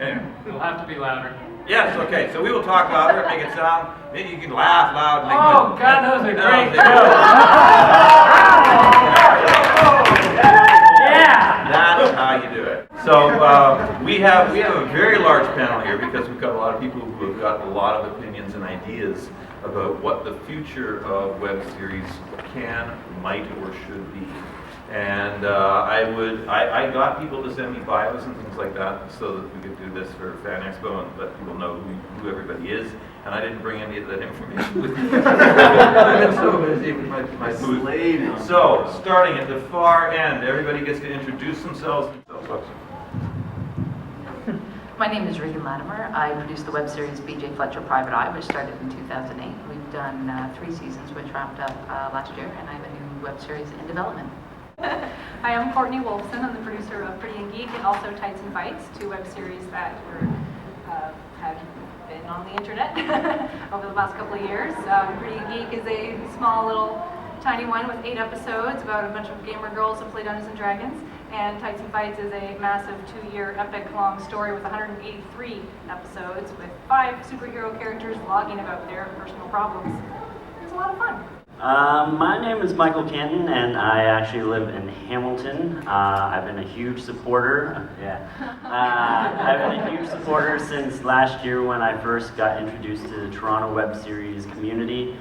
Anyway. It'll have to be louder. Yes, okay, so we will talk louder and make it sound, maybe you can laugh loud and make Oh, God, that was a great joke. Yeah! That's how you do it. So we have a very large panel here because we've got a lot of people who have got a lot of opinions and ideas about what the future of web series can, might, or should be. And I got people to send me bios and things like that so that we could do this for Fan Expo and let people know who everybody is. And I didn't bring any of that information with me. I've been so busy with my booth. So, starting at the far end, everybody gets to introduce themselves. My name is Regan Latimer. I produced the web series B.J. Fletcher Private Eye, which started in 2008. We've done 3 seasons, which wrapped up last year, and I have a new web series in development. Hi, I'm Courtney Wolfson. I'm the producer of Pretty and Geek and also Tights and Fights, 2 web series that have been on the internet over the last couple of years. Pretty and Geek is a small little tiny one with 8 episodes about a bunch of gamer girls that play Dungeons and Dragons. And Tights and Fights is a massive 2-year epic long story with 183 episodes with 5 superhero characters blogging about their personal problems. It's a lot of fun. My name is Michael Canton, and I actually live in Hamilton. I've been a huge supporter. I've been a huge supporter since last year when I first got introduced to the Toronto web series community,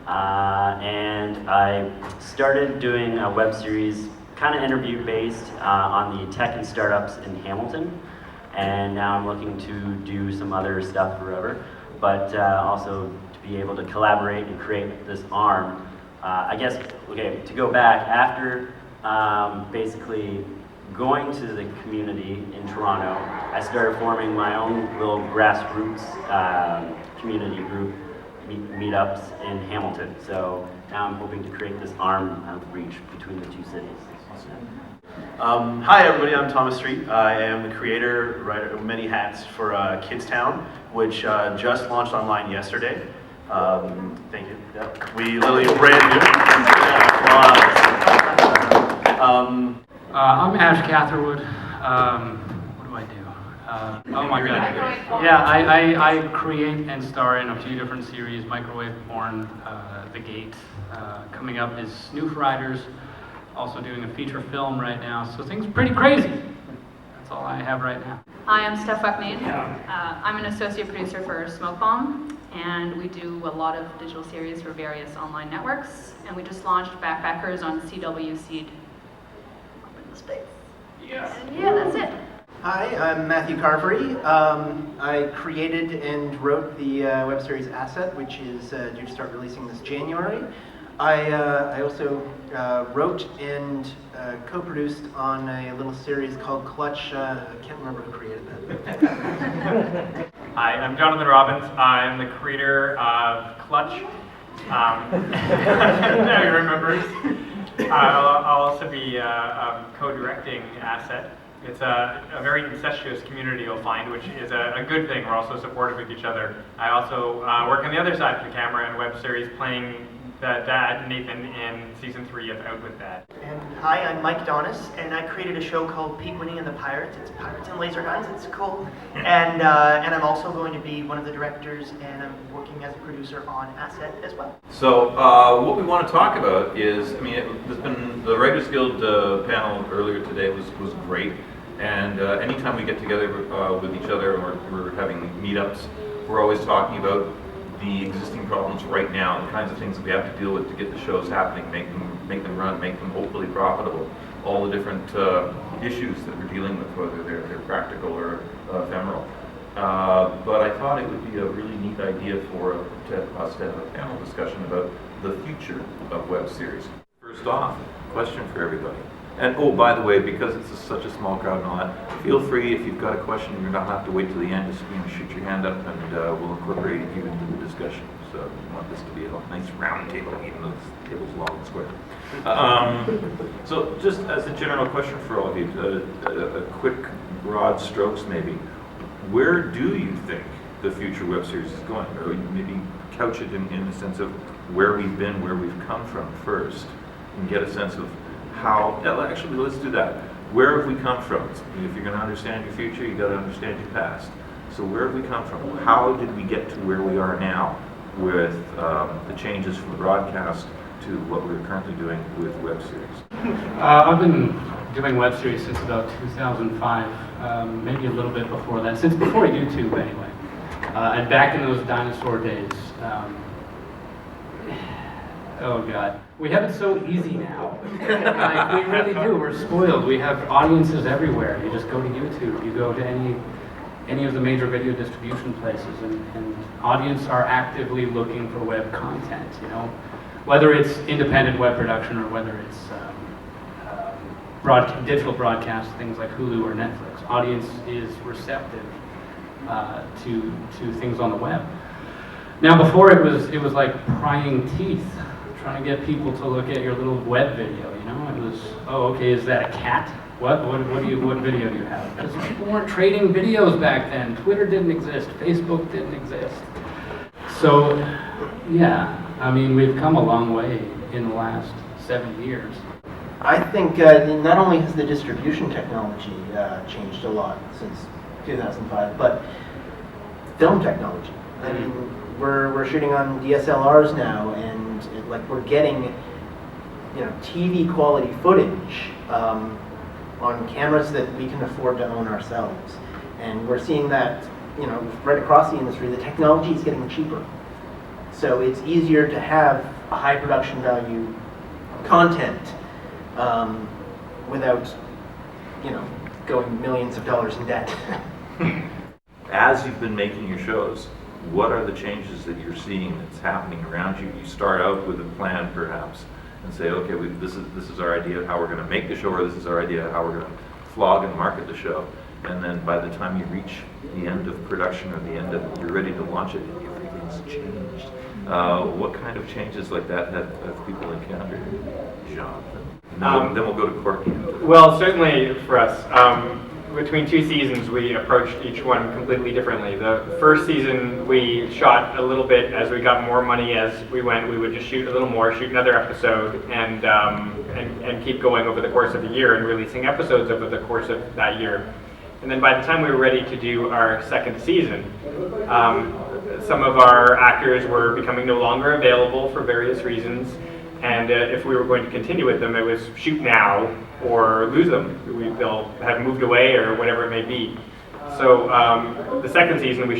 and I started doing a web series kind of interview based on the tech and startups in Hamilton, and now I'm looking to do some other stuff forever, but also to be able to collaborate and create this arm. I guess, okay, to go back, after basically going to the community in Toronto, I started forming my own little grassroots community group meetups in Hamilton. So now I'm hoping to create this arm of reach between the 2 cities. Hi everybody, I'm Thomas Street. I am the creator, writer of many hats for Kidstown, which just launched online yesterday. Thank you. Yeah. We literally brand new. I'm Ash Catherwood. What do I do? Oh my God. Yeah, I create and star in a few different series, Microwave Porn, The Gate. Coming up is Snoof Riders. Also doing a feature film right now, so things are pretty crazy. That's all I have right now. Hi, I'm Steph Wecknade. I'm an associate producer for Smoke Bomb, and we do a lot of digital series for various online networks. And we just launched Backpackers on CW Seed. Up in the space. Yeah. And yeah, that's it. Hi, I'm Matthew Carvery. I created and wrote the web series Asset, which is due to start releasing this January. I also wrote and co-produced on a little series called Clutch. I can't remember who created that. Hi, I'm Jonathan Robbins. I'm the creator of Clutch. Now he remembers. I'll also be co-directing Asset. It's a very incestuous community, you'll find, which is a good thing. We're also supportive of each other. I also work on the other side of the camera in a web series playing the dad, Nathan, in season 3 of Out With Dad. And hi, I'm Mike Donis, and I created a show called Pete Winnie and the Pirates. It's pirates and laser guns. It's cool. And I'm also going to be one of the directors, and I'm working as a producer on Asset as well. So what we want to talk about is, I mean, there's been the Writers Guild panel earlier today was great, and anytime we get together with each other or we're having meetups, we're always talking about the existing problems right now, the kinds of things that we have to deal with to get the shows happening, make them run, make them hopefully profitable, all the different issues that we're dealing with, whether they're practical or ephemeral. But I thought it would be a really neat idea for us to have a panel discussion about the future of web series. First off, question for everybody. And oh, by the way, because it's such a small crowd and all that, feel free if you've got a question, you don't have to wait till the end, just shoot your hand up and we'll incorporate you into the discussion. So we want this to be a nice round table, even though the table's long and square. So just as a general question for all of you, a quick broad strokes maybe, where do you think the future web series is going? Or maybe couch it in the sense of where we've been, where we've come from first, and get a sense of how, actually let's do that. where have we come from? If you're going to understand your future, you got to understand your past. So where have we come from? How did we get to where we are now with the changes from the broadcast to what we're currently doing with web series? I've been doing web series since about 2005, maybe a little bit before that, since before YouTube anyway. And back in those dinosaur days, oh God, we have it so easy now. Like, we really do. We're spoiled. We have audiences everywhere. You just go to YouTube. You go to any of the major video distribution places, and audience are actively looking for web content. You know, whether it's independent web production or whether it's digital broadcast, things like Hulu or Netflix. Audience is receptive to things on the web. Now, before it was like prying teeth, trying to get people to look at your little web video. You know, it was, oh, okay, is that a cat? What video do you have? Because people weren't trading videos back then. Twitter didn't exist. Facebook didn't exist. So, yeah, I mean, we've come a long way in the last 7 years. I think not only has the distribution technology changed a lot since 2005, but film technology. I mean, we're shooting on DSLRs now, and like we're getting, TV quality footage on cameras that we can afford to own ourselves, and we're seeing that right across the industry. The technology is getting cheaper, so it's easier to have a high production value content without going millions of dollars in debt. As you've been making your shows, what are the changes that you're seeing that's happening around you? You start out with a plan, perhaps, and say, okay, this is our idea of how we're going to make the show, or this is our idea of how we're going to flog and market the show. And then by the time you reach the end of production or the end of you're ready to launch it, everything's changed. What kind of changes like that have people encountered, Jonathan? Then we'll go to Corky. Well, certainly for us, between 2 seasons, we approached each one completely differently. The first season, we shot a little bit as we got more money as we went. We would just shoot a little more, shoot another episode, and keep going over the course of a year and releasing episodes over the course of that year. And then by the time we were ready to do our second season, some of our actors were becoming no longer available for various reasons. And if we were going to continue with them, it was shoot now or lose them. They'll have moved away or whatever it may be. So the second season we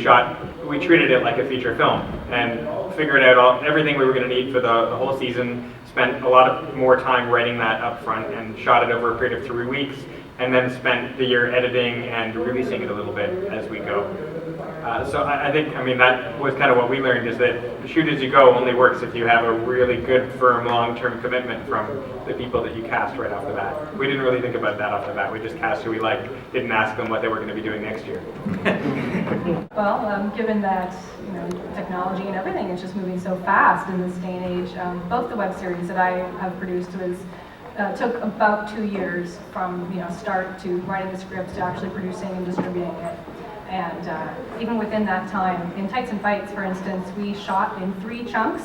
treated it like a feature film and figured out everything we were going to need for the whole season, spent a lot more time writing that up front and shot it over a period of 3 weeks, and then spent the year editing and releasing it a little bit as we go. So I think that was kind of what we learned, is that shoot as you go only works if you have a really good, firm, long-term commitment from the people that you cast right off the bat. We didn't really think about that off the bat. We just cast who we liked, didn't ask them what they were going to be doing next year. Well, given that technology and everything is just moving so fast in this day and age, both the web series that I have produced took about 2 years from start to writing the scripts to actually producing and distributing it. And even within that time, in Tights and Fights, for instance, we shot in 3 chunks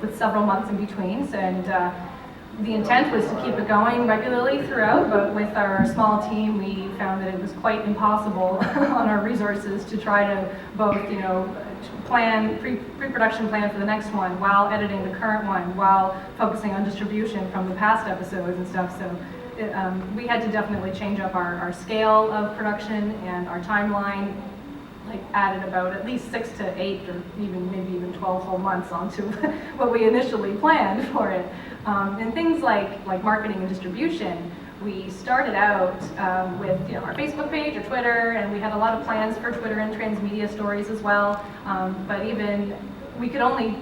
with several months in between. And the intent was to keep it going regularly throughout, but with our small team, we found that it was quite impossible on our resources to try to both, pre-production plan for the next one while editing the current one, while focusing on distribution from the past episodes and stuff. So we had to definitely change up our scale of production and our timeline, like added about at least 6 to 8 or maybe even 12 whole months onto what we initially planned for it. And things like marketing and distribution, we started out with our Facebook page or Twitter, and we had a lot of plans for Twitter and transmedia stories as well. But even we could only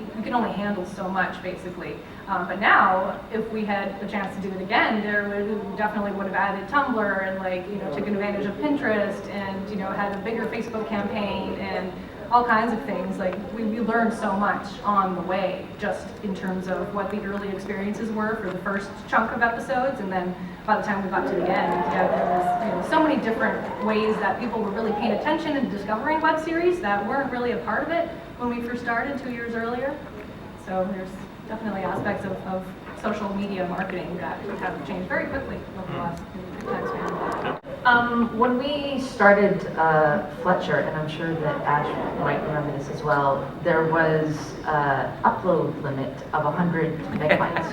handle so much, basically. But now, if we had the chance to do it again, we definitely would have added Tumblr and taken advantage of Pinterest and had a bigger Facebook campaign and all kinds of things. We learned so much on the way, just in terms of what the early experiences were for the first chunk of episodes, and then by the time we got to the end, there was so many different ways that people were really paying attention and discovering web series that weren't really a part of it when we first started 2 years earlier. So there's definitely aspects of social media marketing that have changed very quickly over the last time span. When we started Fletcher, and I'm sure that Ash might remember this as well, there was an upload limit of 100 megabytes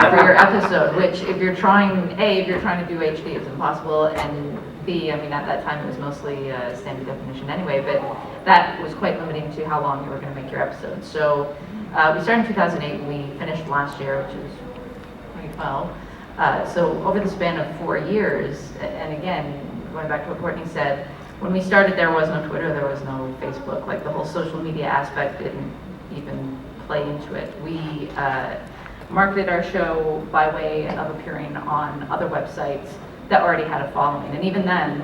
for your episode, which if you're trying, A, if you're trying to do HD, it's impossible, and B, I mean, at that time it was mostly standard definition anyway, but that was quite limiting to how long you were going to make your episode. So we started in 2008, and we finished last year, which is 2012. So over the span of 4 years, and again, going back to what Courtney said, when we started there was no Twitter, there was no Facebook, like the whole social media aspect didn't even play into it. We marketed our show by way of appearing on other websites that already had a following, and even then,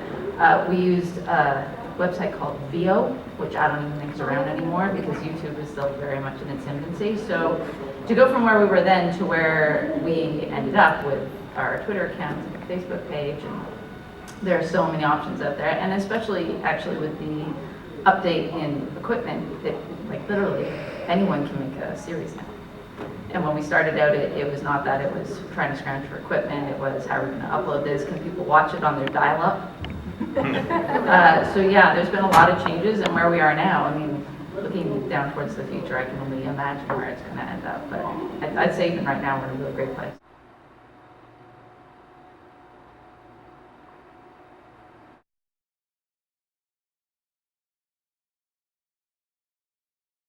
we used a website called VO, which I don't even think is around anymore because YouTube is still very much in its infancy. So to go from where we were then to where we ended up with our Twitter account and Facebook page, and there are so many options out there, and especially actually with the update in equipment that like literally anyone can make a series now. And when we started out, it was not that, it was trying to scrounge for equipment, it was how are we going to upload this, can people watch it on their dial-up? So yeah, there's been a lot of changes, and where we are now, I mean, looking down towards the future, I can only imagine where it's going to end up, but I'd say even right now we're in a really great place.